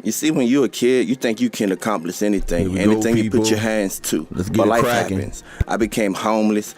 You see, when you're a kid, you think you can accomplish anything. Anything you put your hands to. But life happens. I became homeless.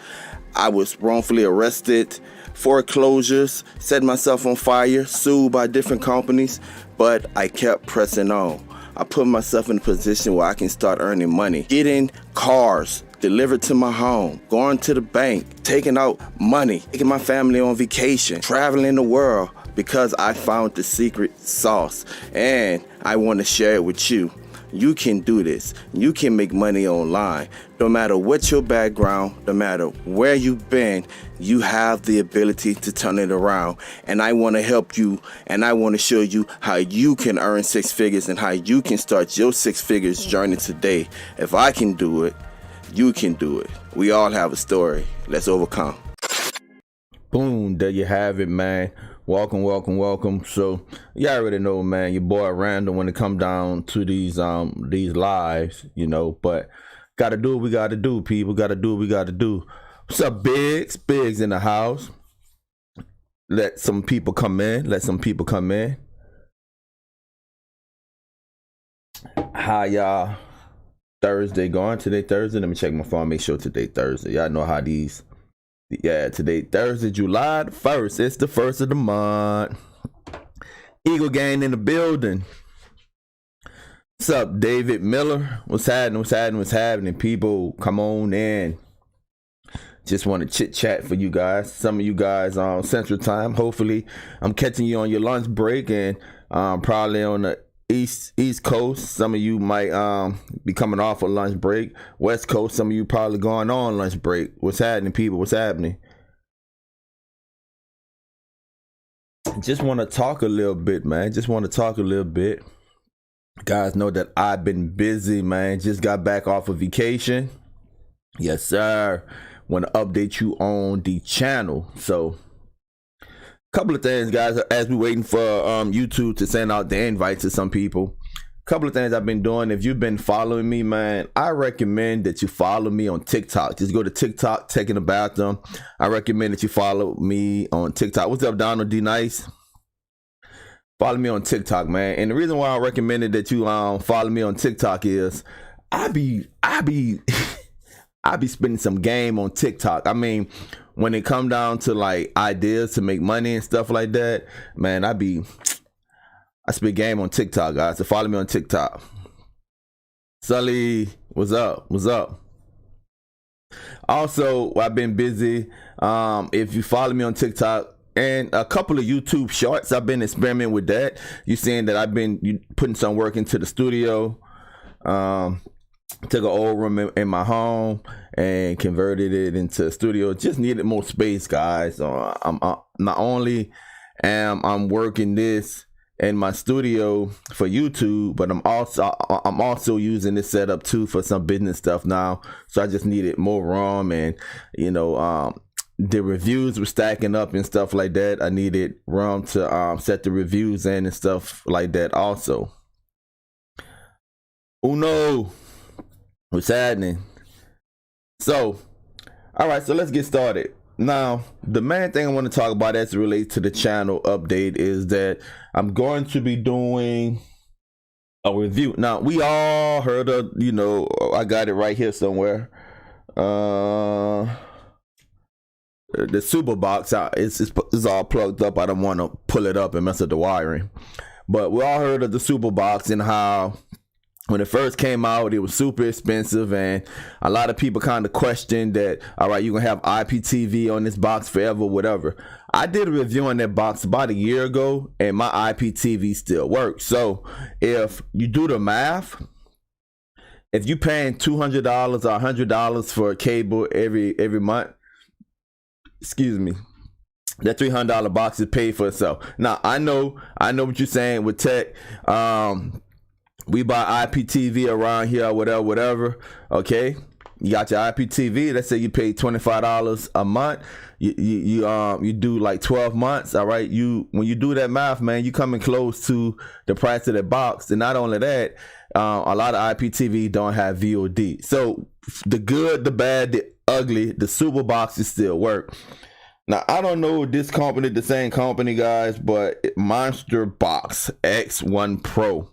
I was wrongfully arrested, foreclosures, set myself on fire, sued by different companies, but I kept pressing on. I put myself in a position where I can start earning money, getting cars delivered to my home, going to the bank, taking out money, taking my family on vacation, traveling the world, because I found the secret sauce and I want to share it with you. You can do this. You can make money online. No matter what your background, no matter where you've been, you have the ability to turn it around. And I want to help you, and I want to show you how you can earn six figures and how you can start your six figures journey today. If I can do it, you can do it. We all have a story. Let's overcome. Boom, there you have it, man. Welcome, welcome, welcome. So you already know, man, your boy Randall when it come down to these lives, you know, but gotta do what we gotta do, people. Gotta do what we gotta do. What's up, Biggs? Biggs in the house. Let some people come in. How y'all Thursday going? Today Thursday. Let me check my phone, make sure today Thursday. Y'all know how these. Yeah, today Thursday, July the 1st. It's the first of the month. Eagle Gang in the building. What's up, David Miller? What's happening? People, come on in. Just want to chit chat for you guys. Some of you guys on Central Time. Hopefully, I'm catching you on your lunch break and probably on the East Coast. Some of you might be coming off a lunch break. West Coast, some of you probably going on lunch break. What's happening, people? What's happening? Just want to talk a little bit, man. Guys know that I've been busy, man. Just got back off of vacation. Yes, sir. Want to update you on the channel. So couple of things, guys, as we waiting for YouTube to send out the invite to some people. Couple of things I've been doing. If you've been following me, man, I recommend that you follow me on TikTok. Just go to TikTok, taking a bathroom. I recommend that you follow me on TikTok. What's up, Donald D Nice? Follow me on TikTok, man. And the reason why I recommended that you follow me on TikTok is I be spending some game on TikTok. I mean, when it come down to like ideas to make money and stuff like that, man, I spit game on TikTok, guys. So follow me on TikTok. Sully, what's up? Also, I've been busy. If you follow me on TikTok and a couple of YouTube shorts, I've been experimenting with that. You seeing that I've been putting some work into the studio. Took an old room in my home and converted it into a studio. Just needed more space, guys. I'm not only I'm working this in my studio for YouTube, but I'm also using this setup too for some business stuff now. So I just needed more room, and you know, the reviews were stacking up and stuff like that. I needed room to set the reviews in and stuff like that also. Uno. What's happening? So, all right, so let's get started. Now, the main thing I want to talk about as it relates to the channel update is that I'm going to be doing a review. Now, we all heard of, you know, I got it right here somewhere. The super box, it's all plugged up. I don't want to pull it up and mess up the wiring. But we all heard of the super box and how when it first came out, it was super expensive, and a lot of people kind of questioned that, all right, you're going to have IPTV on this box forever, whatever. I did a review on that box about a year ago, and my IPTV still works. So if you do the math, if you're paying $200 or $100 for a cable every month, excuse me, that $300 box is paid for itself. Now, I know what you're saying with tech. We buy IPTV around here, whatever. Okay, you got your IPTV. Let's say you pay $25 a month. You do like 12 months. All right. When you do that math, man, you coming close to the price of that box. And not only that, a lot of IPTV don't have VOD. So the good, the bad, the ugly, the super boxes still work. Now, I don't know this company, the same company, guys, but Monster Box X1 Pro.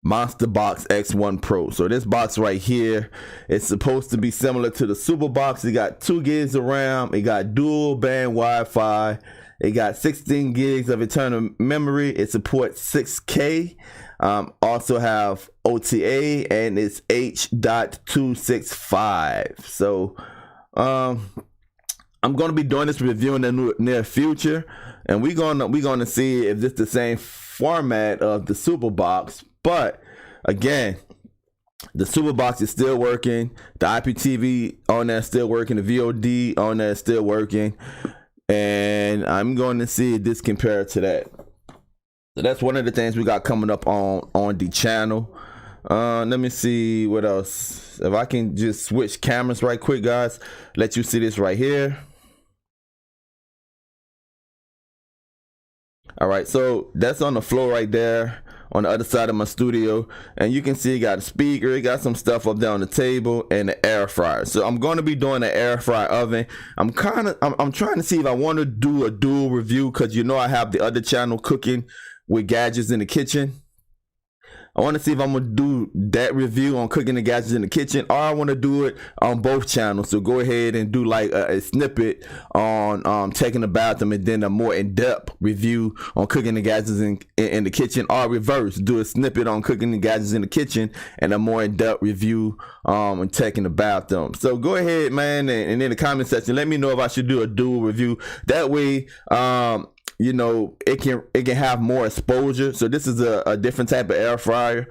Monster Box X1 Pro. So this box right here, it's supposed to be similar to the Super Box. It got 2 gigs of RAM. It got dual band Wi-Fi. It got 16 gigs of internal memory. It supports 6K. Also have OTA, and it's H.265. So I'm gonna be doing this review in the near future, and we're gonna see if this is the same format of the Super Box. But again, the Super Box is still working. The IPTV on there is still working. The VOD on there is still working. And I'm going to see this compared to that. So that's one of the things we got coming up on the channel. Let me see what else. If I can just switch cameras right quick, guys. Let you see this right here. All right, so that's on the floor right there on the other side of my studio, and you can see it got a speaker, it got some stuff up there on the table, and the air fryer. So I'm going to be doing an air fryer oven. I'm trying to see if I want to do a dual review, because you know I have the other channel, Cooking with Gadgets in the Kitchen. I want to see if I'm going to do that review on Cooking the Gadgets in the Kitchen, or I want to do it on both channels. So go ahead and do like a snippet on taking a bathroom, and then a more in-depth review on Cooking the Gadgets in the Kitchen, or reverse, do a snippet on Cooking the Gadgets in the Kitchen and a more in-depth review on taking the bathroom. So go ahead, man, and in the comment section, let me know if I should do a dual review. That way, you know, it can have more exposure. So this is a different type of air fryer,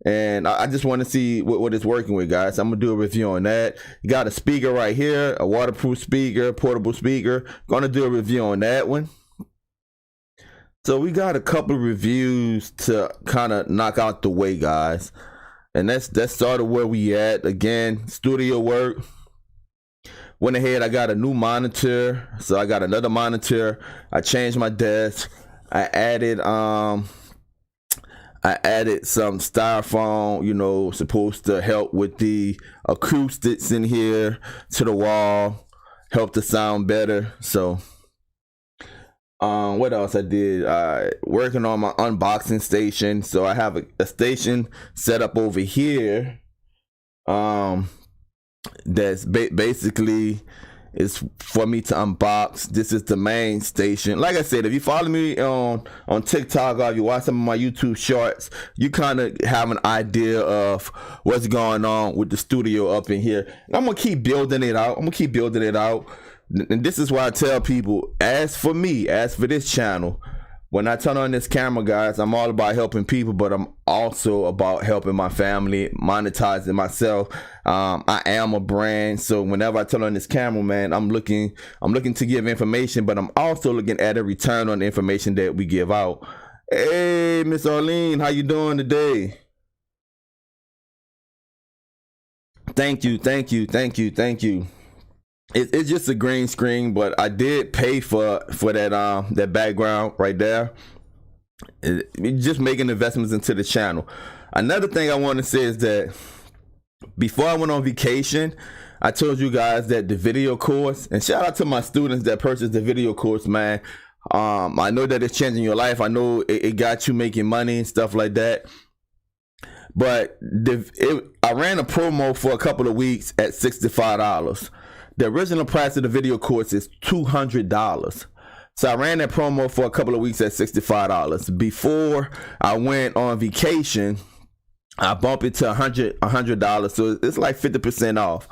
and I just want to see what it's working with, guys. I'm gonna do a review on that. You got a speaker right here, a waterproof speaker, portable speaker. Gonna do a review on that one. So we got a couple of reviews to kind of knock out the way, guys, and that's sort of where we at. Again, studio work. Went ahead, I got a new monitor, so I got another monitor. I changed my desk. I added some styrofoam, you know, supposed to help with the acoustics in here to the wall, help the sound better. So what else I did? Working on my unboxing station. So I have a station set up over here. That's basically is for me to unbox. This is the main station. Like I said, if you follow me on TikTok, or if you watch some of my YouTube shorts, you kind of have an idea of what's going on with the studio up in here. And I'm gonna keep building it out. And this is why I tell people, as for this channel, when I turn on this camera, guys, I'm all about helping people, but I'm also about helping my family, monetizing myself. I am a brand, so whenever I turn on this camera, man, I'm looking to give information, but I'm also looking at a return on the information that we give out. Hey, Miss Arlene, how you doing today? Thank you. It's just a green screen, but I did pay for that background right there. Just making investments into the channel. Another thing I want to say is that before I went on vacation, I told you guys that the video course, and shout out to my students that purchased the video course, man. I know that it's changing your life. I know it got you making money and stuff like that. But I ran a promo for a couple of weeks at $65. The original price of the video course is $200. So I ran that promo for a couple of weeks at $65. Before I went on vacation, I bumped it to $100. So it's like 50% off.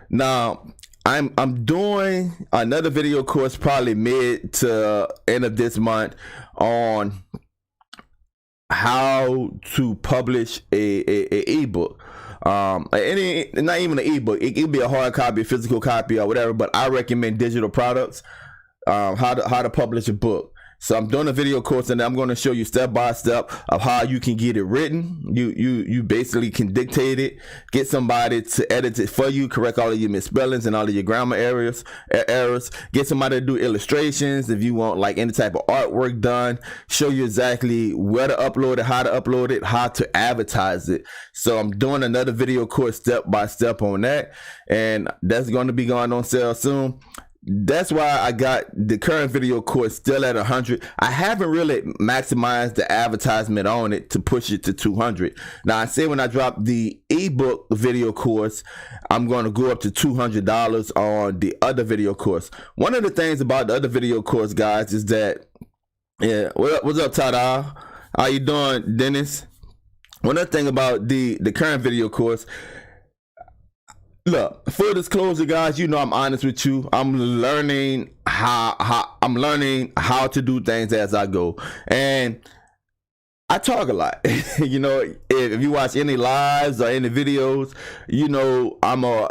Now I'm doing another video course probably mid to end of this month on how to publish a ebook. Not even an ebook. It could be a hard copy, a physical copy, or whatever. But I recommend digital products. How to publish a book. So I'm doing a video course, and I'm going to show you step by step of how you can get it written. You basically can dictate it, get somebody to edit it for you, correct all of your misspellings and all of your grammar errors. Get somebody to do illustrations if you want like any type of artwork done. Show you exactly where to upload it, how to advertise it. So I'm doing another video course step by step on that, and that's going to be going on sale soon. that's why I got the current video course still at 100. I haven't really maximized the advertisement on it to push it to 200. Now I say when I drop the ebook video course, I'm going to go up to $200 on the other video course. One of the things about the other video course, guys, is that, yeah, what's up, Tada? How you doing, Dennis? One other thing about the current video course, look, full disclosure, guys, you know I'm honest with you. I'm learning how to do things as I go, and I talk a lot. You know, if you watch any lives or any videos, you know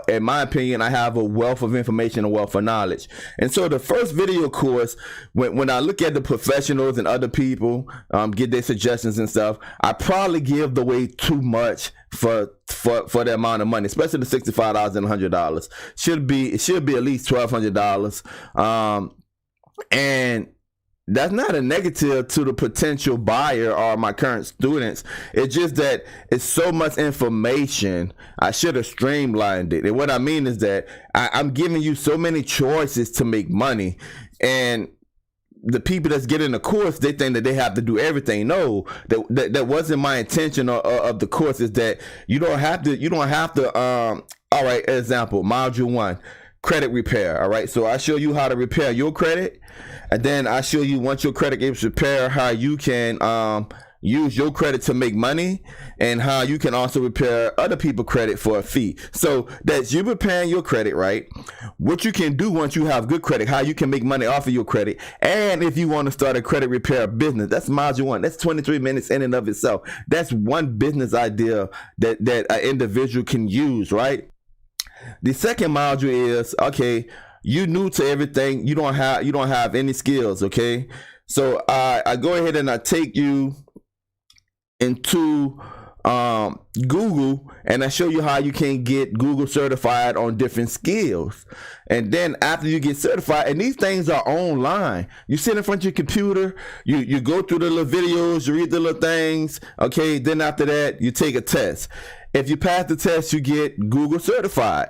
in my opinion, I have a wealth of information, a wealth of knowledge. And so the first video course, when I look at the professionals and other people, get their suggestions and stuff, I probably give away too much for the amount of money, especially the $65 and $100. It should be at least $1,200. And that's not a negative to the potential buyer or my current students. It's just that it's so much information. I should have streamlined it. And what I mean is that I'm giving you so many choices to make money, and the people that's getting the course, they think that they have to do everything. No, that wasn't my intention of the course. Is that you don't have to. All right, example, module 1, credit repair. All right, so I show you how to repair your credit, and then I show you, once your credit is repaired, how you can use your credit to make money, and how you can also repair other people's credit for a fee. So that's you repairing your credit, right? What you can do once you have good credit, how you can make money off of your credit, and if you want to start a credit repair business, that's module 1. That's 23 minutes in and of itself. That's one business idea that an individual can use, right? The second module is, okay, you new to everything. You don't have any skills, okay? So I go ahead and I take you into Google, and I show you how you can get Google certified on different skills. And then after you get certified, and these things are online, you sit in front of your computer, you go through the little videos, you read the little things, okay? Then after that, you take a test. If you pass the test, you get Google certified.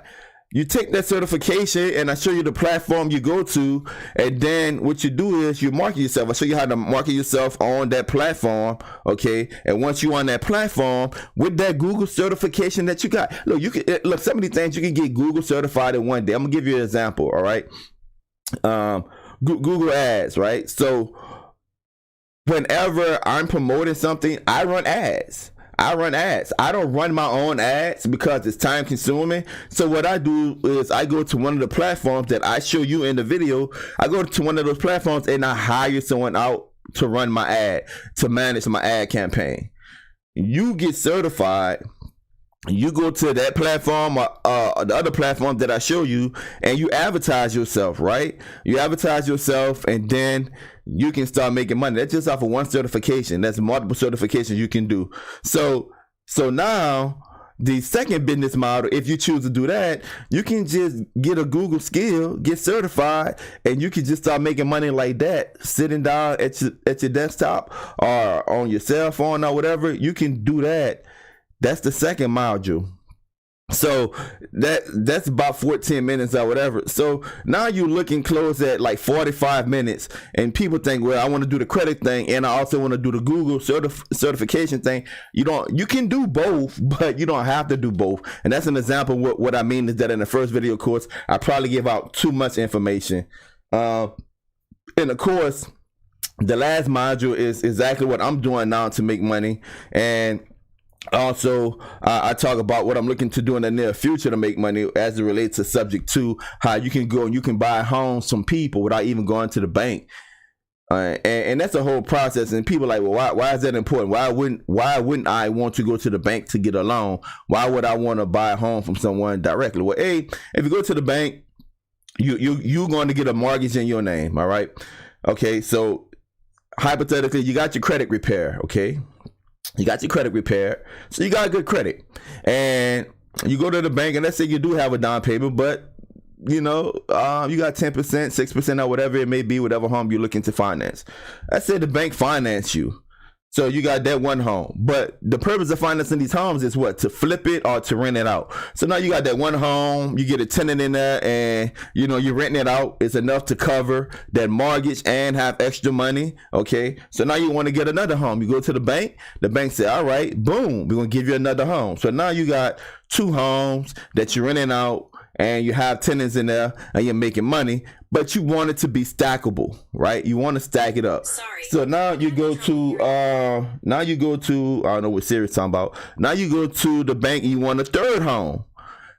You take that certification, and I show you the platform you go to, and then what you do is you market yourself. I show you how to market yourself on that platform, okay? And once you're on that platform with that Google certification that you got, look, some of these things you can get Google certified in one day. I'm gonna give you an example, all right? Google Ads, right? So whenever I'm promoting something, I run ads. I don't run my own ads because it's time consuming. So what I do is I go to one of the platforms that I show you in the video. I go to one of those platforms and I hire someone out to run my ad, to manage my ad campaign. You get certified. You go to that platform or the other platform that I show you, and you advertise yourself, right? You advertise yourself, and then you can start making money. That's just off of one certification. That's multiple certifications you can do. So now the second business model, if you choose to do that, you can just get a Google skill, get certified, and you can just start making money like that, sitting down at your desktop or on your cell phone or whatever. You can do that. That's the second module. So that's about 14 minutes or whatever. So now you're looking close at like 45 minutes, and people think, well, I want to do the credit thing, and I also want to do the Google certification thing. You can do both, but you don't have to do both. And that's an example. What I mean is that in the first video course, I probably give out too much information. In the course, the last module is exactly what I'm doing now to make money. And also, I talk about what I'm looking to do in the near future to make money as it relates to subject to how you can go and you can buy homes from people without even going to the bank. And that's a whole process. And people are like, well, why is that important? Why wouldn't I want to go to the bank to get a loan? Why would I want to buy a home from someone directly? Well, if you go to the bank, you're going to get a mortgage in your name. All right. Okay. So hypothetically, you got your credit repair. Okay. You got your credit repaired, so you got good credit, and you go to the bank, and let's say you do have a down payment, but you got 10%, 6%, or whatever it may be, whatever home you're looking to finance. Let's say the bank finance you. So you got that one home, but the purpose of financing these homes is what? To flip it or to rent it out. So now you got that one home, you get a tenant in there, and you know you're renting it out. It's enough to cover that mortgage and have extra money. Okay, so now you want to get another home. You go to the bank say, all right, boom, we're gonna give you another home. So now you got 2 homes that you're renting out, and you have tenants in there, and you're making money. But you want it to be stackable, right? You want to stack it up. Sorry. So now you go to I don't know what Siri's talking about. Now you go to the bank and you want a 3rd home.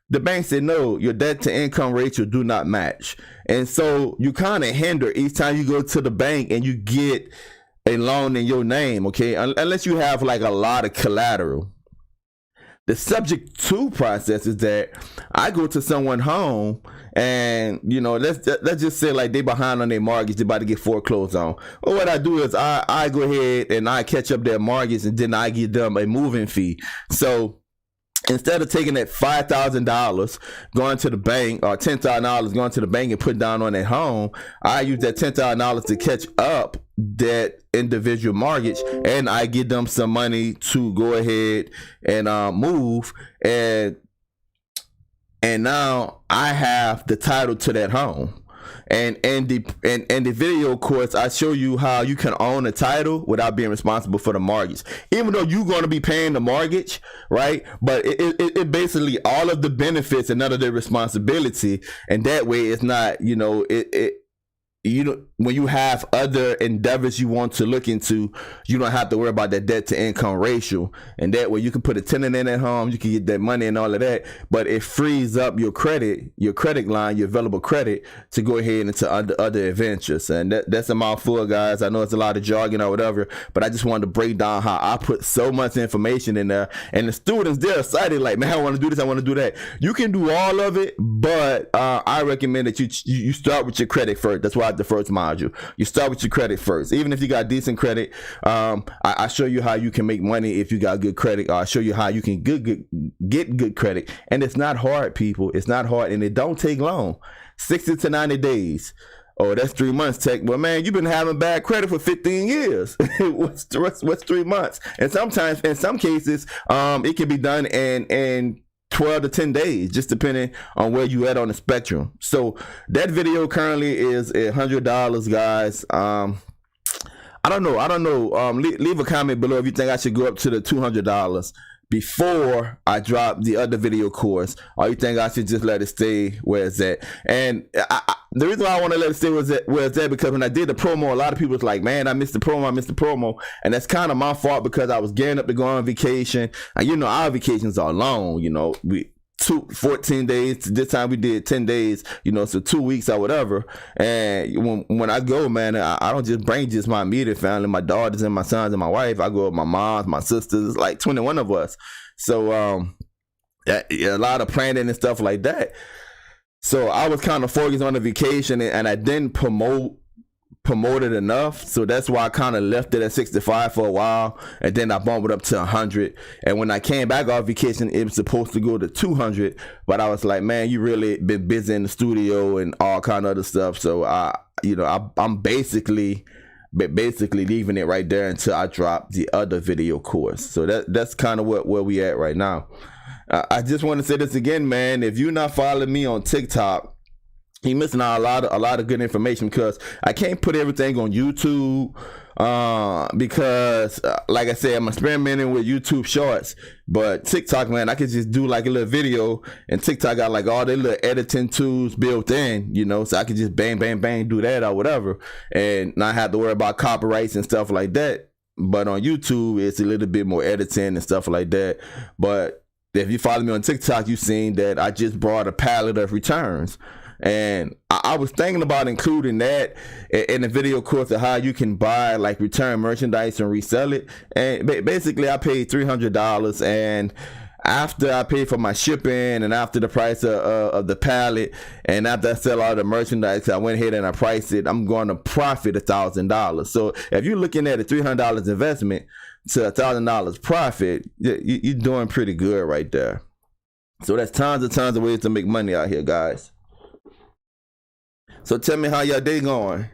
The bank said, no, your debt to income ratio do not match. And so you kind of hinder each time you go to the bank and you get a loan in your name, okay? Unless you have like a lot of collateral. The subject to process is that I go to someone's home and, you know, let's just say like they behind on their mortgage, they about to get foreclosed on. Well, what I do is I go ahead and I catch up their mortgage, and then I give them a moving fee. So instead of taking that $5,000 going to the bank, or $10,000 going to the bank and put down on that home, I use that $10,000 to catch up that individual mortgage, and I give them some money to go ahead and move, and now I have the title to that home. And the video course, I show you how you can own a title without being responsible for the mortgage, even though you're going to be paying the mortgage, right? But it basically all of the benefits and none of the responsibility, and that way it's not, you know, you know, when you have other endeavors you want to look into, you don't have to worry about that debt to income ratio, and that way you can put a tenant in at home, you can get that money and all of that, but it frees up your credit line, your available credit, to go ahead into other adventures. And that's a mouthful, guys. I know it's a lot of jargon or whatever, but I just wanted to break down how I put so much information in there, and the students, they're excited, like, man, I want to do this, I want to do that. You can do all of it, but I recommend that you start with your credit first. That's why the first module, you start with your credit first. Even if you got decent credit, I show you how you can make money if you got good credit. I show you how you can get good credit, and it's not hard, people. It's not hard, and it don't take long. 60 to 90 days. Oh, that's 3 months, Tech. Well, man, you've been having bad credit for 15 years. what's 3 months? And sometimes, in some cases, it can be done in 12 to 10 days, just depending on where you at on the spectrum. So that video currently is $100, guys. I don't know. Leave a comment below if you think I should go up to the $200 before I drop the other video course, or you think I should just let it stay where it's at. And the reason why I want to let it stay where it's at, because when I did the promo, a lot of people was like, man, I missed the promo. And that's kind of my fault, because I was gearing up to go on vacation. And you know, our vacations are long, you know, 14 days. This time we did 10 days, you know, so 2 weeks or whatever. And when I go, man, I don't just bring just my immediate family, my daughters and my sons and my wife. I go with my moms, my sisters, like 21 of us. So a lot of planning and stuff like that. So I was kind of focused on the vacation, and I didn't promote it enough, so that's why I kind of left it at 65 for a while, and then I bumped it up to 100. And when I came back off vacation, it was supposed to go to 200, but I was like, man, you really been busy in the studio and all kind of other stuff. So I'm basically leaving it right there until I drop the other video course. So that's kind of where we at right now. I just want to say this again, man. If you're not following me on TikTok, you're missing out a lot of good information, because I can't put everything on YouTube, because like I said, I'm experimenting with YouTube Shorts. But TikTok, man, I could just do like a little video, and TikTok got like all their little editing tools built in, you know, so I could just bang do that or whatever, and not have to worry about copyrights and stuff like that. But on YouTube, it's a little bit more editing and stuff like that. But if you follow me on TikTok, you've seen that I just brought a palette of returns. And I was thinking about including that in the video course of how you can buy like return merchandise and resell it. And basically I paid $300, and after I paid for my shipping, and after the price of the pallet, and after I sell all the merchandise, I went ahead and I priced it, I'm going to profit $1,000. So if you're looking at a $300 investment to $1,000 profit, you're doing pretty good right there. So that's tons of ways to make money out here, guys. So tell me how your day going.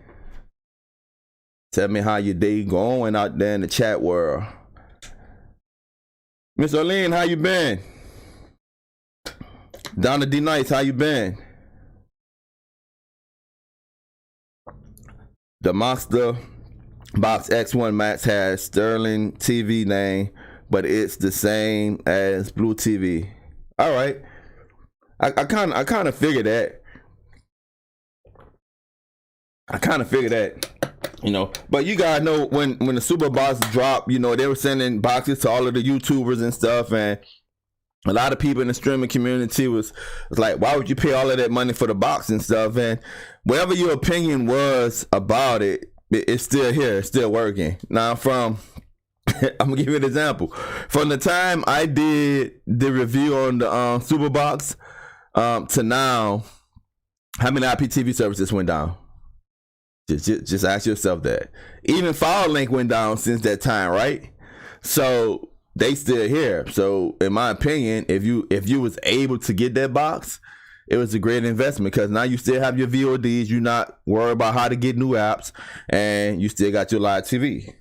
Tell me how your day going out there in the chat world. Miss Arlene, how you been? Donna D Nice, how you been? The Monster Box X1 Max has Sterling TV name, but it's the same as Blue TV. All right, I kind of figured that. You know, but you guys know when the super box dropped, you know, they were sending boxes to all of the YouTubers and stuff, and a lot of people in the streaming community was like, why would you pay all of that money for the box and stuff? And whatever your opinion was about it, it's still here, it's still working. Now I'm gonna give you an example. From the time I did the review on the super box to now, how many IPTV services went down? Just ask yourself that. Even FileLink went down since that time, right? So they still here. So in my opinion, if you was able to get that box, it was a great investment, because now you still have your VODs. You're not worried about how to get new apps, and you still got your live TV.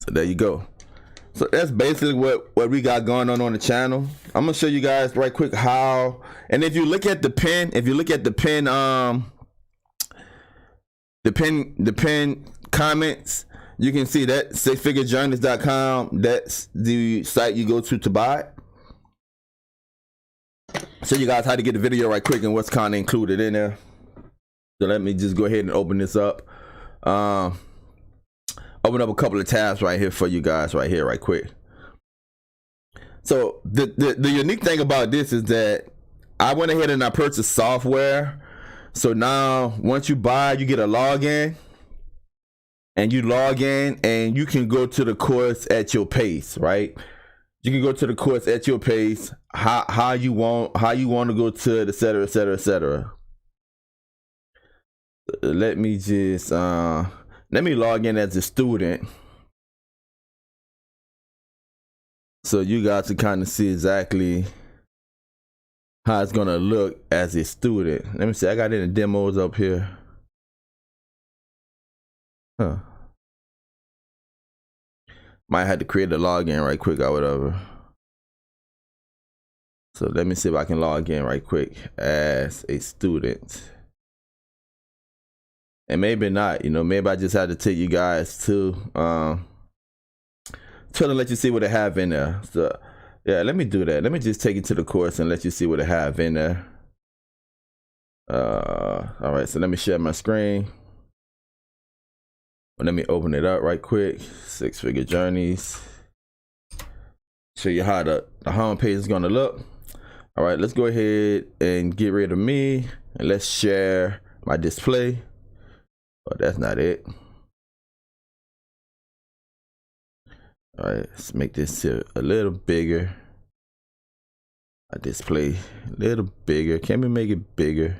So there you go. So that's basically what we got going on the channel. I'm gonna show you guys right quick how. And if you look at the pin, the pin comments, you can see that sixfigurejourneys.com. That's the site you go to buy it. Show you guys how to get the video right quick and what's kind of included in there. So let me just go ahead and open this up. Open up a couple of tabs right here for you guys right here right quick. So the unique thing about this is that I went ahead and I purchased software. So now once you buy, you get a login, and you log in and you can go to the course at your pace, right? You can go to the course at your pace, how you want to go to it, etc., etc., etc. Let me just let me log in as a student, so you guys can kind of see exactly how it's gonna look as a student. Let me see, I got any demos up here. Might have to create a login right quick or whatever. So let me see if I can log in right quick as a student. And maybe not, you know, maybe I just had to take you guys to let you see what they have in there. So yeah, let me do that. Let me just take you to the course and let you see what they have in there. All right, so let me share my screen. Let me open it up right quick. Six Figure Journeys. Show you how the home page is gonna look. All right, let's go ahead and get rid of me, and let's share my display. Oh, that's not it. All right, let's make this a little bigger. My display a little bigger. Can we make it bigger?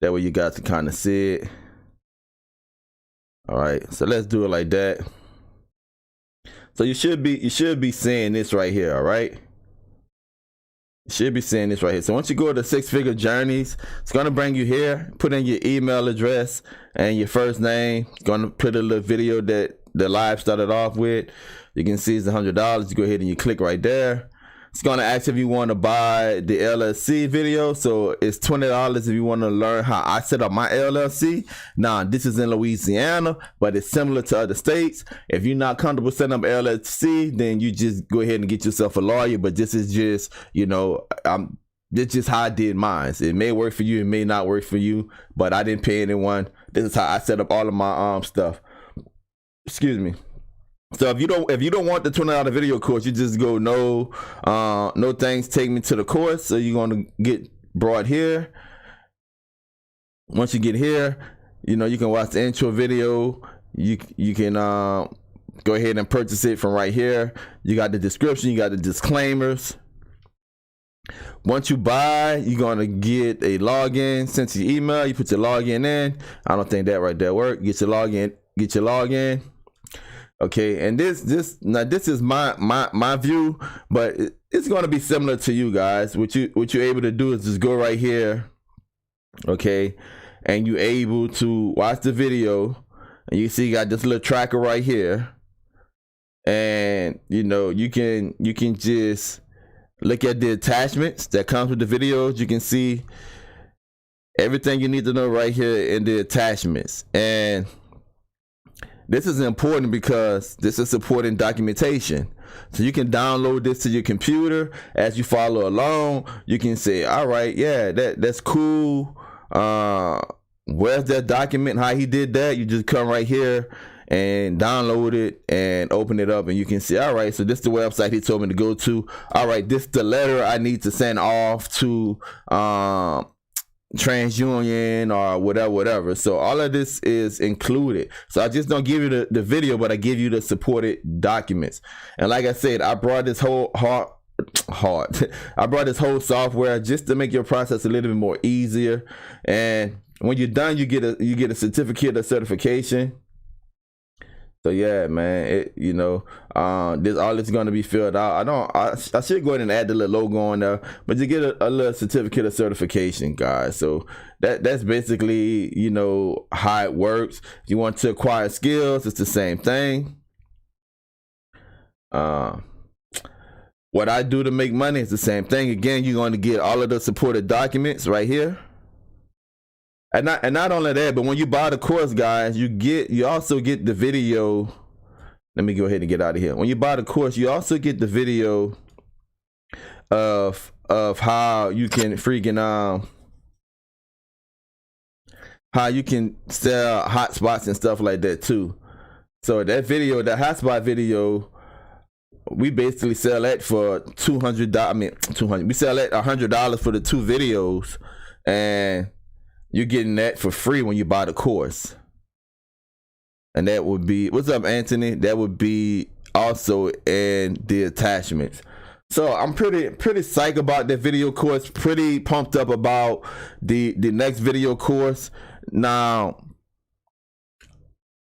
That way you guys can kind of see it. All right, so let's do it like that. So you should be seeing this right here. All right, you should be seeing this right here. So once you go to Six Figure Journeys, it's gonna bring you here. Put in your email address and your first name. It's gonna put a little video that the live started off with. You can see it's $100. You go ahead and you click right there. It's gonna ask if you want to buy the LLC video. So it's $20 if you want to learn how I set up my LLC. Now this is in Louisiana, but it's similar to other states. If you're not comfortable setting up LLC, then you just go ahead and get yourself a lawyer. But this is just, you know, this is just how I did mine. It may work for you, it may not work for you, but I didn't pay anyone. This is how I set up all of my stuff. Excuse me. So if you don't want the $20 video course, you just go no thanks, take me to the course. So you're going to get brought here. Once you get here, you know, you can watch the intro video. You can go ahead and purchase it from right here. You got the description, you got the disclaimers. Once you buy, you're gonna get a login sent to your email. You put your login in. I don't think that right there work. Get your login. Okay, and this is my view, but it's going to be similar to you guys. What you're able to do is just go right here okay, and you able to watch the video, and you see you got this little tracker right here, and you know you can just look at the attachments that comes with the videos. You can see everything you need to know right here in the attachments. And this is important because this is supporting documentation. So you can download this to your computer as you follow along. You can say, all right, yeah, that's cool. Where's that document? How he did that? You just come right here and download it and open it up, and you can see, all right, so this is the website he told me to go to. All right, this is the letter I need to send off to TransUnion or whatever. So all of this is included. So I just don't give you the video, but I give you the supported documents. And like I said, I brought this whole I brought this whole software just to make your process a little bit more easier. And when you're done, you get a certificate of certification. So yeah, man, this all is going to be filled out. I should go ahead and add the little logo on there, but you get a little certificate of certification, guys. So that's basically, how it works. If you want to acquire skills, it's the same thing. What I do to make money is the same thing. Again, you're going to get all of the supported documents right here. And not only that, but when you buy the course, guys, you also get the video. Let me go ahead and get out of here. When you buy the course, you also get the video of how you can freaking how you can sell hotspots and stuff like that too. So that video, the hotspot video, we basically sell that for $200. We sell that $100 for the 2 videos, and you're getting that for free when you buy the course. And that would be, what's up, Anthony? That would be also in the attachments. So I'm pretty psyched about that video course. Pretty pumped up about the next video course. Now,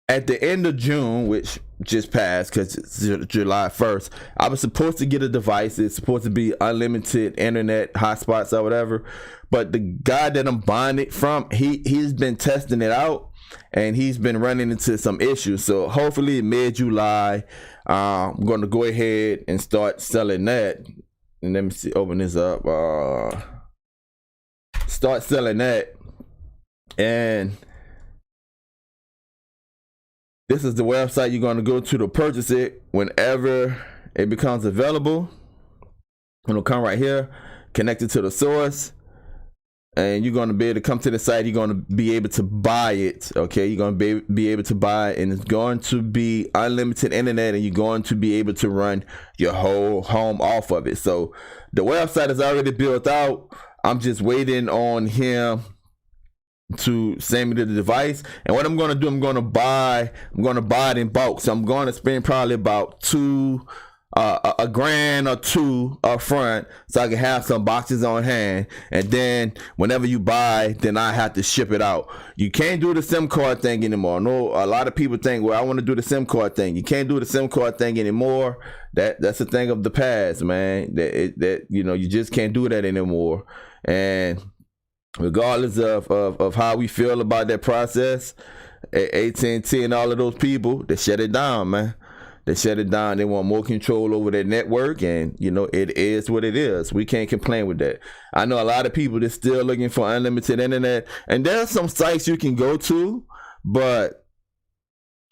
at the end of June, which just passed because it's July 1st, I was supposed to get a device. It's supposed to be unlimited internet hotspots or whatever. But the guy that I'm buying it from, he's been testing it out, and he's been running into some issues. So hopefully mid-July, I'm going to go ahead and start selling that. And let me see, open this up. Start selling that. And this is the website you're going to go to purchase it whenever it becomes available. It'll come right here, connected to the source. And you're going to be able to come to the site. You're going to be able to buy it. Okay, you're going to be able to buy it, and it's going to be unlimited internet, and you're going to be able to run your whole home off of it. So the website is already built out. I'm just waiting on him to send me the device. And what I'm going to do, I'm going to buy it in bulk. So I'm going to spend probably about a grand or two up front, so I can have some boxes on hand, and then whenever you buy, then I have to ship it out. You can't do the SIM card thing anymore. No, a lot of people think, well, I want to do the SIM card thing. You can't do the SIM card thing anymore. That's a thing of the past, man. You just can't do that anymore. And regardless of how we feel about that process, AT&T and all of those people, they shut it down, man. They shut it down. They want more control over their network, and it is what it is. We can't complain with that. I know a lot of people that's still looking for unlimited internet, and there are some sites you can go to, but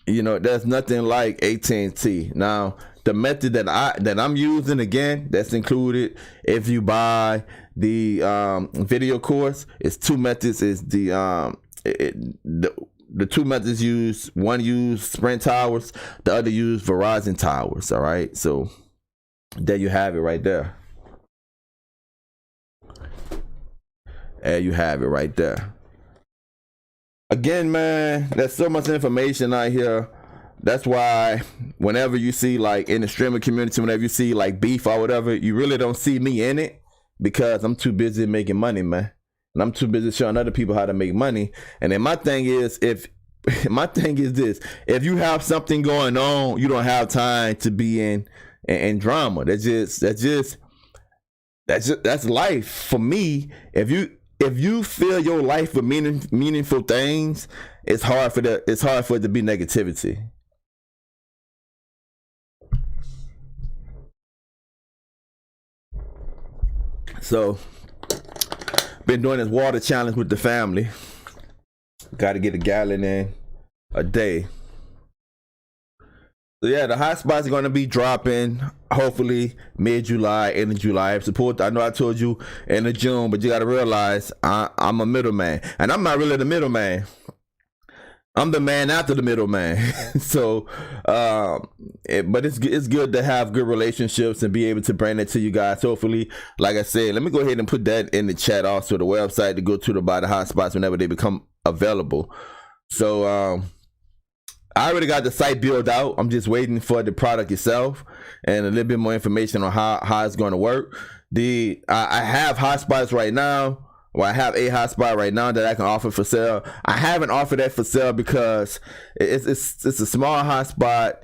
there's nothing like AT&T. Now, the method that I'm using, again, that's included if you buy the video course. It's 2 methods. It's the 2 methods used, one used Sprint towers, the other used Verizon towers. All right, so there you have it right there. There you have it right there. Again, man, there's so much information out here. That's why whenever you see, like, in the streamer community, whenever you see like beef or whatever, you really don't see me in it, because I'm too busy making money, man. And I'm too busy showing other people how to make money. And then my thing is this: if you have something going on, you don't have time to be in drama. That's life for me. If if you fill your life with meaningful things, it's hard for it to be negativity. So, been doing this water challenge with the family. Got to get a gallon in a day. So yeah, the hotspots are going to be dropping hopefully mid-July, end of July. I know I told you end of June, but you got to realize I'm a middleman, and I'm not really the middleman. I'm the man after the middleman. So, but it's good to have good relationships and be able to bring that to you guys. Hopefully, like I said, let me go ahead and put that in the chat. Also, the website to go to buy the hotspots whenever they become available. So, I already got the site built out. I'm just waiting for the product itself and a little bit more information on how it's going to work. I have hotspots right now. Well, I have a hotspot right now that I can offer for sale. I haven't offered that for sale because it's a small hotspot.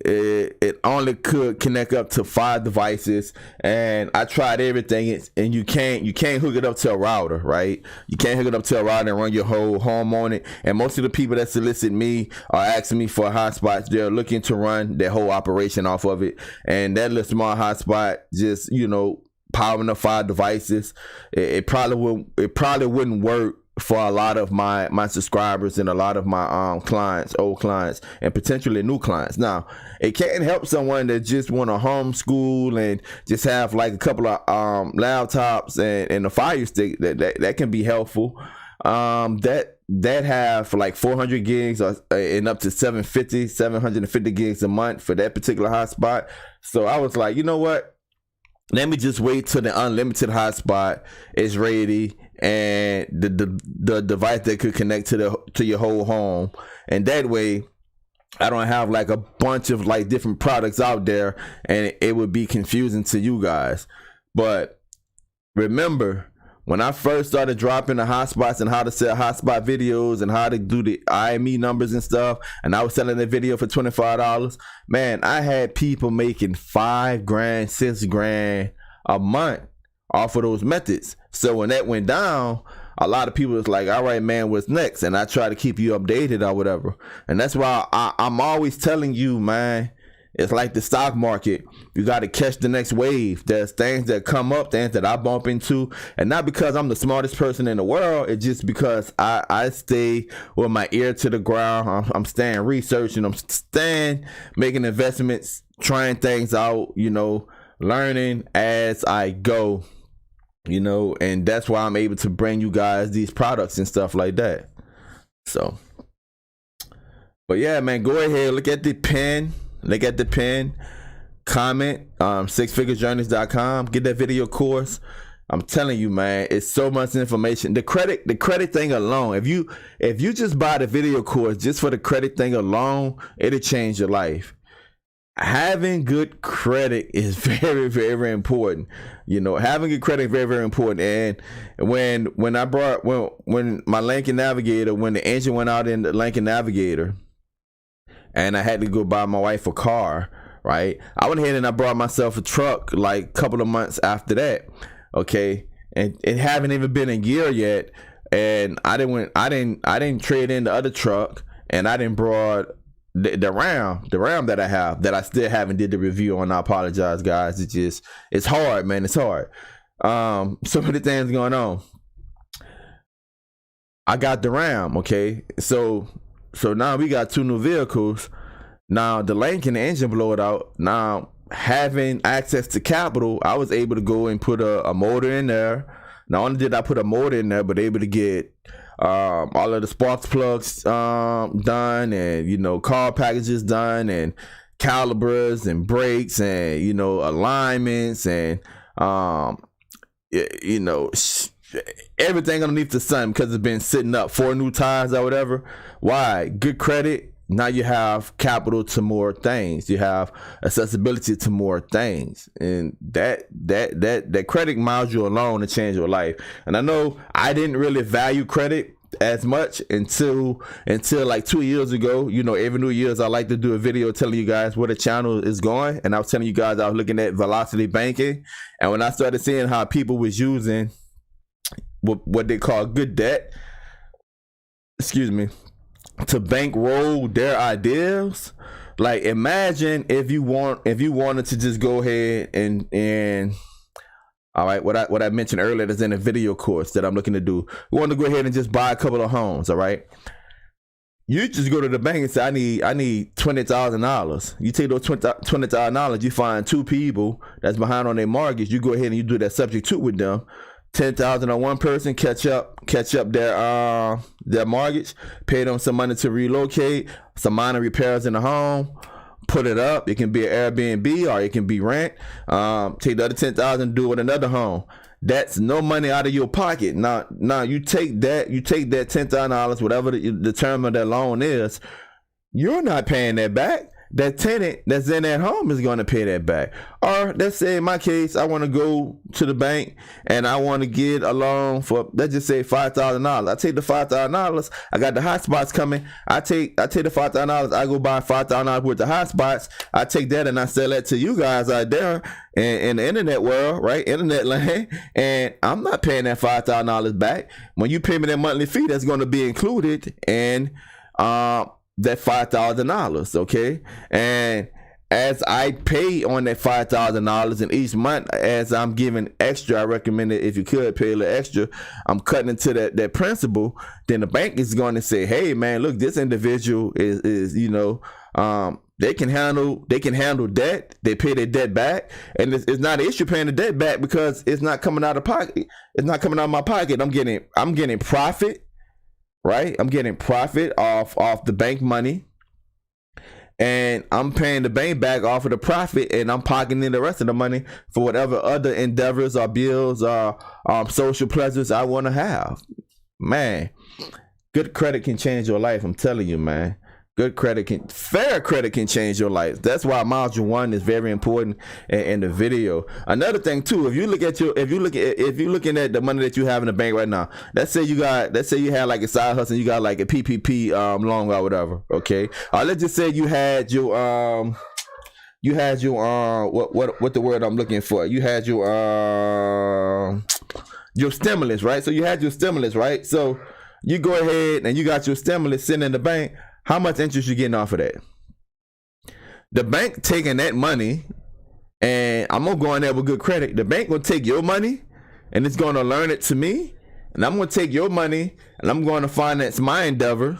It only could connect up to 5 devices, and I tried everything, and you can't hook it up to a router, right? You can't hook it up to a router and run your whole home on it. And most of the people that solicit me are asking me for hotspots. They're looking to run their whole operation off of it, and that little small hotspot just powering up 5 devices. It probably wouldn't work for a lot of my subscribers and a lot of my old clients, and potentially new clients. Now, it can help someone that just want to homeschool and just have like a couple of laptops and a Fire Stick. That can be helpful. That have like 400 gigs and up to 750 gigs a month for that particular hotspot. So I was like, you know what? Let me just wait till the unlimited hotspot is ready and the device that could connect to your whole home, and that way I don't have like a bunch of like different products out there and it would be confusing to you guys. But remember, when I first started dropping the hotspots and how to sell hotspot videos and how to do the IME numbers and stuff, and I was selling a video for $25, man, I had people making $5,000, $6,000 a month off of those methods. So when that went down, a lot of people was like, all right, man, what's next? And I try to keep you updated or whatever. And that's why I'm always telling you, man, it's like the stock market. You got to catch the next wave. There's things that come up, things that I bump into. And not because I'm the smartest person in the world. It's just because I stay with my ear to the ground. I'm staying researching. I'm staying making investments, trying things out, learning as I go, and that's why I'm able to bring you guys these products and stuff like that. So, but yeah, man, go ahead, look at the pin, comment, sixfigurejourneys.com, get that video course. I'm telling you, man, it's so much information. The credit thing alone, if you just buy the video course just for the credit thing alone, it'll change your life. Having good credit is very, very important. Having good credit is very, very important. And when my Lincoln Navigator, when the engine went out in the Lincoln Navigator, and I had to go buy my wife a car, right? I went ahead and I brought myself a truck like a couple of months after that. Okay, and it haven't even been a year yet, and I didn't trade in the other truck, and I didn't brought the Ram that I have, that I still haven't did the review on. I apologize, guys. It's hard, man. It's hard. So many things going on. I got the Ram, okay. So now we got 2 new vehicles. Now the Lincoln, the engine blew it out. Now having access to capital, I was able to go and put a motor in there. Not only did I put a motor in there, but able to get all of the spark plugs done, and car packages done, and calibers and brakes, and alignments, and everything underneath the sun, because it's been sitting up, 4 new tires or whatever. Why? Good credit. Now you have capital to more things. You have accessibility to more things, and that credit module alone to change your life. And I know I didn't really value credit as much until like 2 years ago. Every New Year's I like to do a video telling you guys where the channel is going, and I was telling you guys I was looking at velocity banking, and when I started seeing how people was using what they call good debt, to bankroll their ideas. Like, imagine if you wanted to just go ahead and all right, what I mentioned earlier is in a video course that I'm looking to do. You want to go ahead and just buy a couple of homes, all right? You just go to the bank and say, I need $20,000. You take those $20,000, you find two people that's behind on their mortgage. You go ahead and you do that subject to with them. $10,000 on one person, catch up their mortgage, pay them some money to relocate, some minor repairs in the home, put it up. It can be an Airbnb or it can be rent. Take the other $10,000, do it with another home. That's no money out of your pocket. Now you take that $10,000, whatever the term of that loan is, you're not paying that back. That tenant that's in that home is going to pay that back. Or let's say in my case, I want to go to the bank and I want to get a loan for, let's just say $5,000. I take the $5,000. I got the hotspots coming. I take the $5,000. I go buy $5,000 worth of hotspots. I take that and I sell that to you guys out there in the internet world, right? Internet land. And I'm not paying that $5,000 back. When you pay me that monthly fee, that's going to be included in that $5,000, okay? And as I pay on that $5,000 in each month, as I'm giving extra, I recommend it if you could pay a little extra, I'm cutting into that principal, then the bank is going to say, hey man, look, this individual is they can handle debt, they pay their debt back, and it's not an issue paying the debt back because it's not coming out of pocket. It's not coming out of my pocket. I'm getting profit. Right, I'm getting profit off the bank money, and I'm paying the bank back off of the profit, and I'm pocketing the rest of the money for whatever other endeavors or bills or social pleasures I want to have. Man, good credit can change your life. I'm telling you, man. Fair credit can change your life. That's why module 1 is very important in the video. Another thing too, if you're looking at the money that you have in the bank right now, let's say you had like a side hustle, and you got like a PPP loan or whatever, okay? Let's just say you had your what the word I'm looking for? You had your stimulus, right? So you had your stimulus, right? So you go ahead and you got your stimulus sitting in the bank. How much interest you getting off of that? The bank taking that money, and I'm gonna go in there with good credit. The bank gonna take your money, and it's gonna learn it to me, and I'm gonna take your money, and I'm going to finance my endeavor,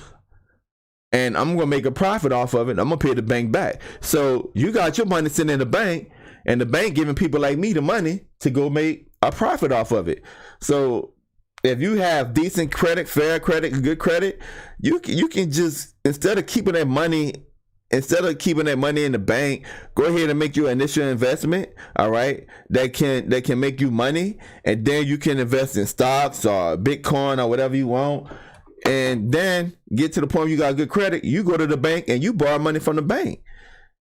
and I'm gonna make a profit off of it. I'm gonna pay the bank back. So you got your money sitting in the bank, and the bank giving people like me the money to go make a profit off of it. So if you have decent credit, fair credit, good credit, you can just, instead of keeping that money in the bank, go ahead and make your initial investment, all right, that can make you money, and then you can invest in stocks or Bitcoin or whatever you want, and then get to the point where you got good credit, you go to the bank and you borrow money from the bank.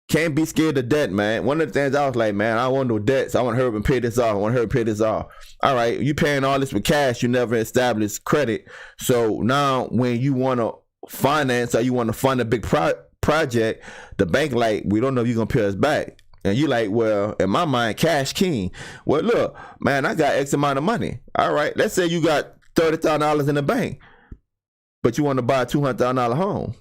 Can't be scared of debt, man. One of the things I was like, man, I want no debts. I want to hurry up and pay this off. All right, you paying all this with cash. You never established credit. So now when you want to finance or you want to fund a big project, the bank like, we don't know if you're going to pay us back. And you like, well, in my mind, cash king. Well, look, man, I got X amount of money. All right, let's say you got $30,000 in the bank, but you want to buy a $200,000 home.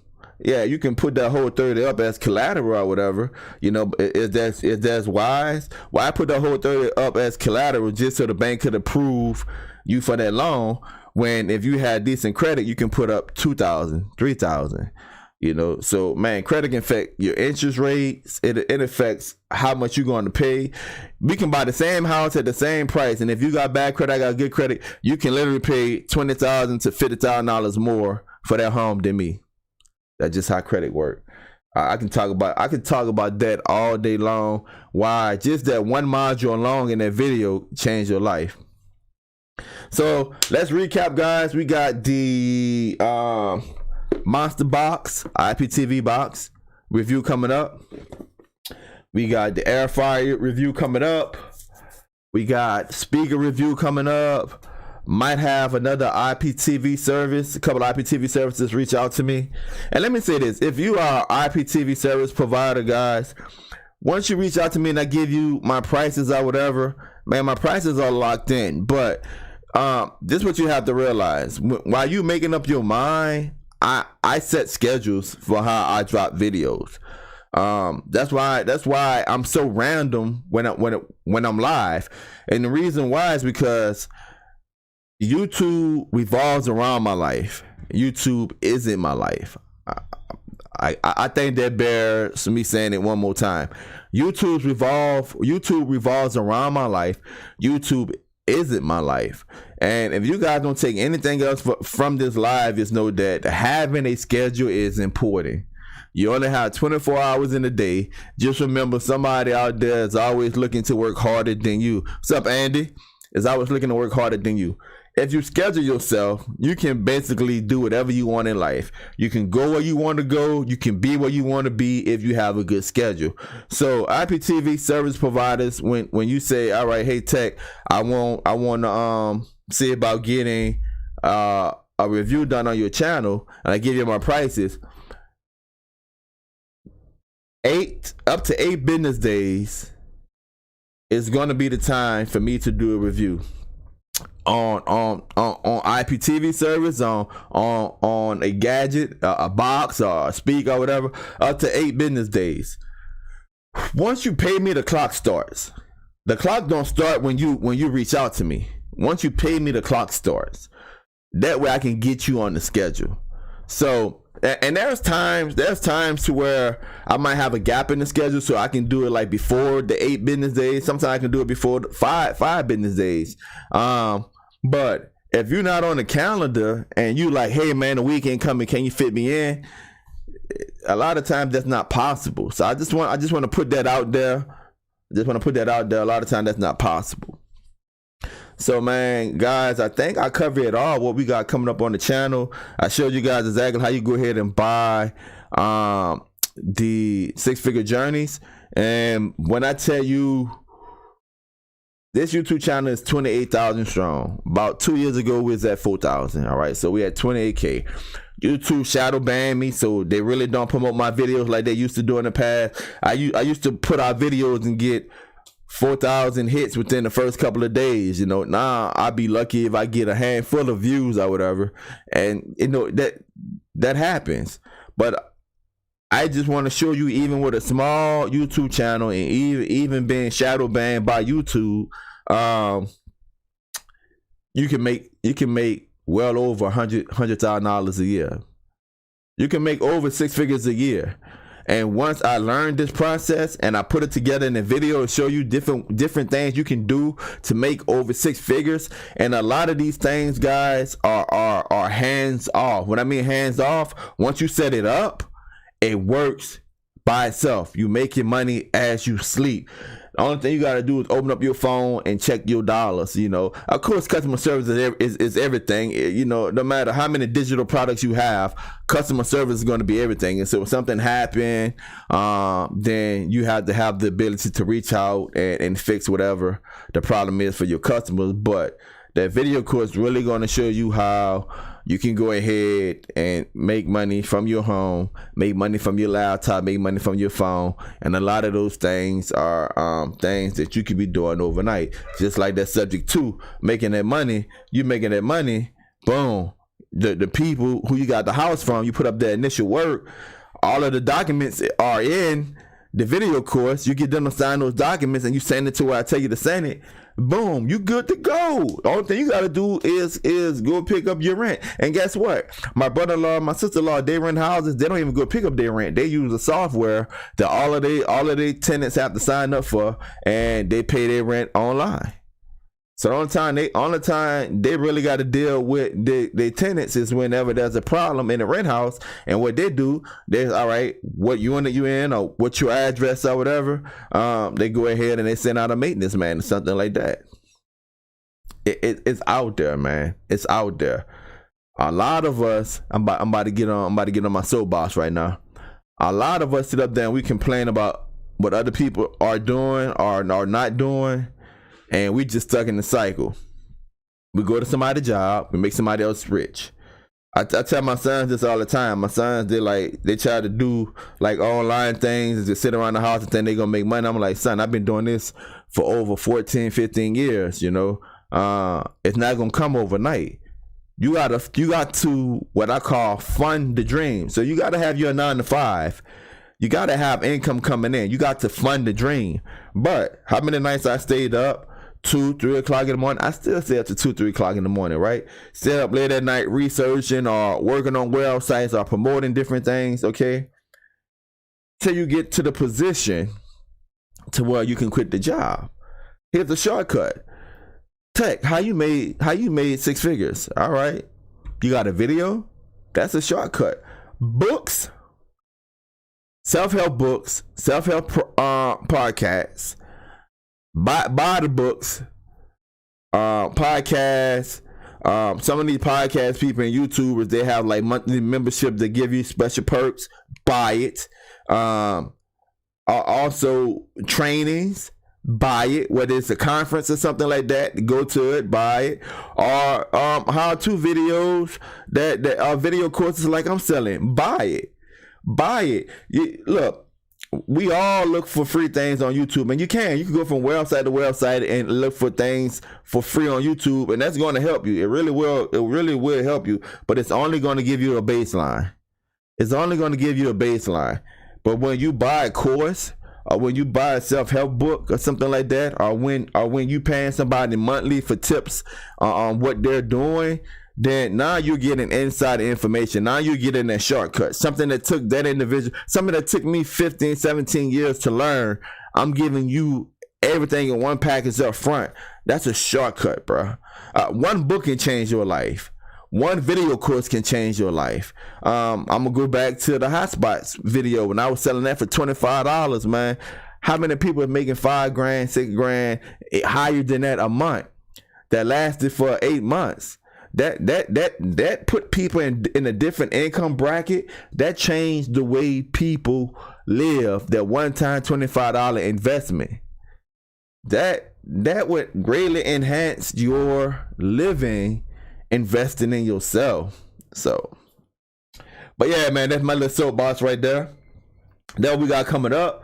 Yeah, you can put that whole 30 up as collateral or whatever. You know, if that's wise. Why put that whole 30 up as collateral just so the bank could approve you for that loan? When if you had decent credit, you can put up $2,000, $3,000. You know, so man, credit can affect your interest rates. It affects how much you're going to pay. We can buy the same house at the same price, and if you got bad credit, I got good credit, you can literally pay $20,000 to $50,000 more for that home than me. That's just how credit works. I can talk about that all day long. Why? Just that one module alone in that video changed your life. So let's recap, guys. We got the Monster Box, IPTV box review coming up. We got the air fryer review coming up. We got speaker review coming up. Might have another IPTV service. A couple of IPTV services reach out to me. And let me say this. If you are an IPTV service provider, guys, once you reach out to me and I give you my prices or whatever, man, my prices are locked in. But This is what you have to realize. While you making up your mind, I set schedules for how I drop videos. That's why I'm so random when I'm live, and the reason why is because YouTube revolves around my life. YouTube isn't my life. I think that bears me saying it one more time. YouTube revolves around my life. YouTube isn't my life. And if you guys don't take anything else from this live, just know that having a schedule is important. You only have 24 hours in a day. Just remember, somebody out there is always looking to work harder than you. What's up, Andy? Is always looking to work harder than you. If you schedule yourself, you can basically do whatever you want in life. You can go where you want to go. You can be where you want to be if you have a good schedule. So IPTV service providers, when you say, all right, hey Tech, I want to see about getting a review done on your channel, and I give you my prices, up to 8 business days is going to be the time for me to do a review on IPTV service, on a gadget, a box, or a speaker, or whatever. Up to 8 business days. Once you pay me, the clock starts. The clock don't start when you reach out to me. Once you pay me, the clock starts. That way I can get you on the schedule. So, and there's times to where I might have a gap in the schedule, so I can do it like before the 8 business days. Sometimes I can do it before the five business days. But if you're not on the calendar and you like, hey man, the weekend coming, can you fit me in? A lot of times that's not possible. So I just want to put that out there. A lot of times that's not possible. So man, guys, I think I covered it all, what we got coming up on the channel. I showed you guys exactly how you go ahead and buy the 6-figure journeys. And when I tell you, this YouTube channel is 28,000 strong. About 2 years ago, we was at 4,000. All right, so we had 28K. YouTube shadow banned me, so they really don't promote my videos like they used to do in the past. I used to put out videos and get 4,000 hits within the first couple of days. You know, now I'd be lucky if I get a handful of views or whatever, and you know that happens. But I just want to show you, even with a small YouTube channel and even being shadow banned by YouTube, you can make well over $100,000 a year. You can make over 6 figures a year. And once I learned this process and I put it together in a video to show you different things you can do to make over 6 figures, and a lot of these things, guys, are hands off. When I mean hands off, once you set it up, it works by itself. You make your money as you sleep. The only thing you got to do is open up your phone and check your dollars. You know, of course, customer service is everything. You know, no matter how many digital products you have, customer service is going to be everything. And so if something happened, then you have to have the ability to reach out and fix whatever the problem is for your customers. But that video course really going to show you how you can go ahead and make money from your home, make money from your laptop, make money from your phone. And a lot of those things are things that you could be doing overnight. Just like that subject 2, making that money. You making that money, boom. The people who you got the house from, you put up that initial work, all of the documents are in the video course. You get them to sign those documents and you send it to where I tell you to send it. Boom, you good to go. The only thing you gotta do is go pick up your rent. And guess what? My brother-in-law, my sister-in-law, they rent houses. They don't even go pick up their rent. They use a software that all of their tenants have to sign up for, and they pay their rent online. So the only time they really got to deal with their tenants is whenever there's a problem in the rent house. And what they do, all right, what unit you in or what your address or whatever, they go ahead and they send out a maintenance man or something like that. It's out there, man. It's out there. A lot of us, I'm about to get on my soapbox right now. A lot of us sit up there and we complain about what other people are doing or are not doing. And we just stuck in the cycle. We go to somebody's job, we make somebody else rich. I tell my sons this all the time. My sons, they try to do like online things and just sit around the house and think they're gonna make money. I'm like, son, I've been doing this for over 14, 15 years, you know. It's not gonna come overnight. You got to what I call fund the dream. So you got to have your 9 to 5. You got to have income coming in. You got to fund the dream. But how many nights I stayed up 2, 3 o'clock in the morning? I still stay up to 2, 3 o'clock in the morning, right? Stay up late at night researching or working on websites or promoting different things, okay? Till you get to the position to where you can quit the job. Here's a shortcut. Tech, how you made 6 figures? All right, you got a video? That's a shortcut. Books, self-help books, self-help podcasts. Buy the books, podcasts. Some of these podcast people and YouTubers, they have like monthly membership that give you special perks. Buy it. Also trainings. Buy it, whether it's a conference or something like that, go to it, buy it. Or how-to videos that are video courses like I'm selling, buy it. Look, we all look for free things on YouTube, and you can go from website to website and look for things for free on YouTube, and that's going to help you. It really will help you, but it's only going to give you a baseline. But when you buy a course, or when you buy a self-help book or something like that, or when you paying somebody monthly for tips on what they're doing, then now you're getting inside information. Now you're getting a shortcut. Something that took that individual, something that took me 15, 17 years to learn, I'm giving you everything in one package up front. That's a shortcut, bro. One book can change your life. One video course can change your life. I'm gonna go back to the hotspots video when I was selling that for $25, man. How many people are making $5 grand, $6 grand, higher than that a month? That lasted for 8 months. That put people in a different income bracket. That changed the way people live. That one-time $25 investment. That would greatly enhance your living. Investing in yourself. So, but yeah, man, that's my little soapbox right there. That we got coming up.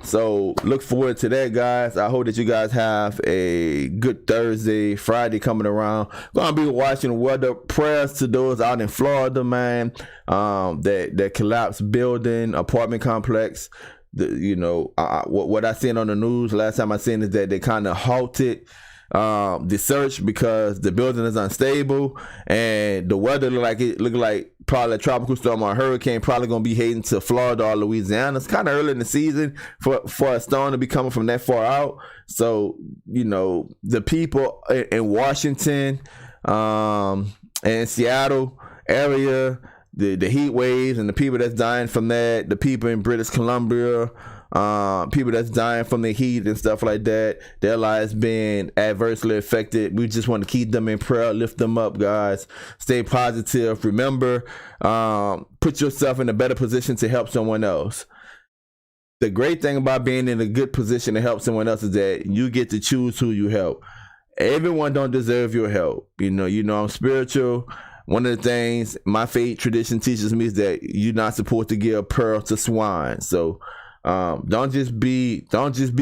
So look forward to that, guys. I hope that you guys have a good Thursday, Friday coming around. Gonna be watching weather. Prayers to those out in Florida, man. That collapsed building, apartment complex. What I seen on the news last time I seen is that they kind of halted the search because the building is unstable and the weather look like probably a tropical storm or a hurricane probably gonna be heading to Florida or Louisiana. It's kind of early in the season for a storm to be coming from that far out. So the people in Washington and Seattle area, the heat waves and the people that's dying from that, the people in British Columbia, people that's dying from the heat and stuff like that, their lives being adversely affected. We just want to keep them in prayer, lift them up, guys. Stay positive. Remember, put yourself in a better position to help someone else. The great thing about being in a good position to help someone else is that you get to choose who you help. Everyone don't deserve your help. I'm spiritual. One of the things my faith tradition teaches me is that you're not supposed to give a pearl to swine. So don't just be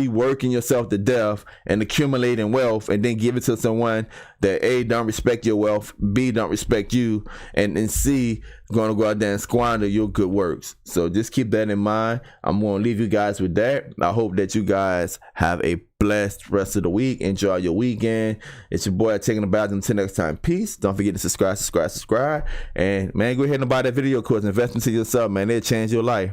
working yourself to death and accumulating wealth and then give it to someone that A, don't respect your wealth, B, don't respect you, and C, going to go out there and squander your good works. So just keep that in mind. I'm going to leave you guys with that. I hope that you guys have a blessed rest of the week. Enjoy your weekend. It's your boy Taking a Bath. Until next time, peace. Don't forget to subscribe. And man, go ahead and buy that video course. Invest into yourself, man. It'll change your life.